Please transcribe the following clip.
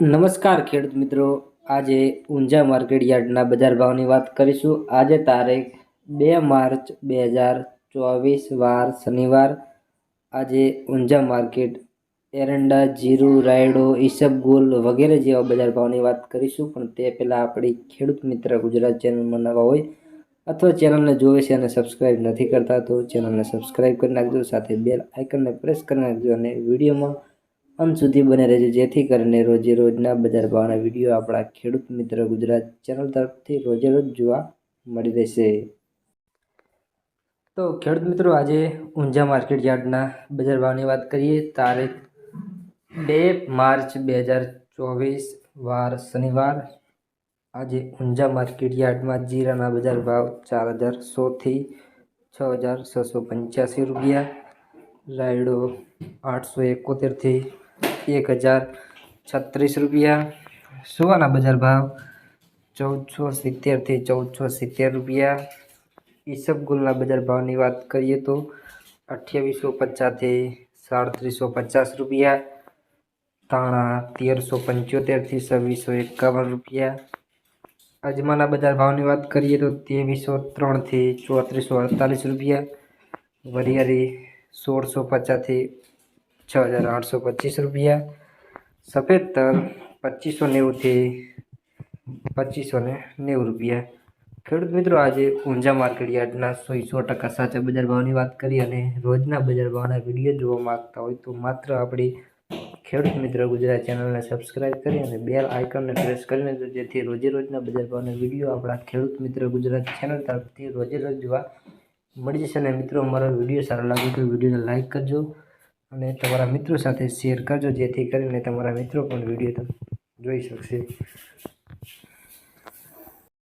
નમસ્કાર ખેડૂત મિત્રો, આજે ઊંઝા માર્કેટ યાર્ડના બજાર ભાવની વાત કરીશું। આજે તારીખ 2 માર્ચ 2024 વાર શનિવાર। આજે ઊંઝા માર્કેટ એરંડા, જીરું, રાયડો, ઈસબગુલ વગેરે જેવા બજાર ભાવની વાત કરીશું। પણ તે પહેલાં આપણી ખેડૂત મિત્ર ગુજરાત ચેનલમાં નવા હોય અથવા ચેનલને જોવે છે અને સબસ્ક્રાઈબ નથી કરતા તો ચેનલને સબસ્ક્રાઈબ કરી નાખજો, સાથે બેલ આઇકનને પ્રેસ કરી નાખજો અને વિડીયોમાં અંત સુધી બને રહેજો, જેથી કરીને રોજે રોજના બજાર ભાવના વિડીયો આપણા ખેડૂત મિત્ર ગુજરાત ચેનલ તરફથી રોજે રોજ જોવા મળી રહેશે। તો ખેડૂત મિત્રો, આજે ઊંઝા માર્કેટ યાર્ડના બજાર ભાવની વાત કરીએ। તારીખ 2 માર્ચ 2024 વાર શનિવાર। આજે ઊંઝા માર્કેટ યાર્ડમાં જીરાના બજાર ભાવ 4100 થી 6685 રૂપિયા, રાયડો 871 થી 1036 રૂપિયા, સુવાના બજાર ભાવ 1470 થી 1470 રૂપિયા, ઈસબગુલના બજાર ભાવની વાત કરીએ તો 2850 થી 3750 રૂપિયા, ધાણા 1375 થી 2651 રૂપિયા, અજમાના બજાર ભાવની વાત કરીએ તો 2303 થી 3448 રૂપિયા, વરિયાળી 1650 થી 6825 રૂપિયા, સફેદ તલ 2590 થી 2590 રૂપિયા। ખેડૂત મિત્રો, આજે ઊંઝા માર્કેટ યાર્ડના 100% સાચા બજાર ભાવની વાત કરી અને રોજના બજાર ભાવના વિડીયો જોવા માંગતા હોય તો માત્ર આપણી ખેડૂત મિત્ર ગુજરાત ચેનલને સબસ્ક્રાઈબ કરી અને બેલ આઇકનને પ્રેસ કરી લેજો, જેથી રોજે રોજના બજાર ભાવના વિડીયો આપણા ખેડૂત મિત્ર ગુજરાત ચેનલ તરફથી રોજે રોજ જોવા મળી જશે। અને મિત્રો, અમારો વિડીયો સારો લાગે તો વિડીયોને લાઇક કરજો અને તમારા મિત્રો સાથે શેર કરજો, જેથી કરીને તમારા મિત્રો પણ વિડીયો જોઈ શકશે।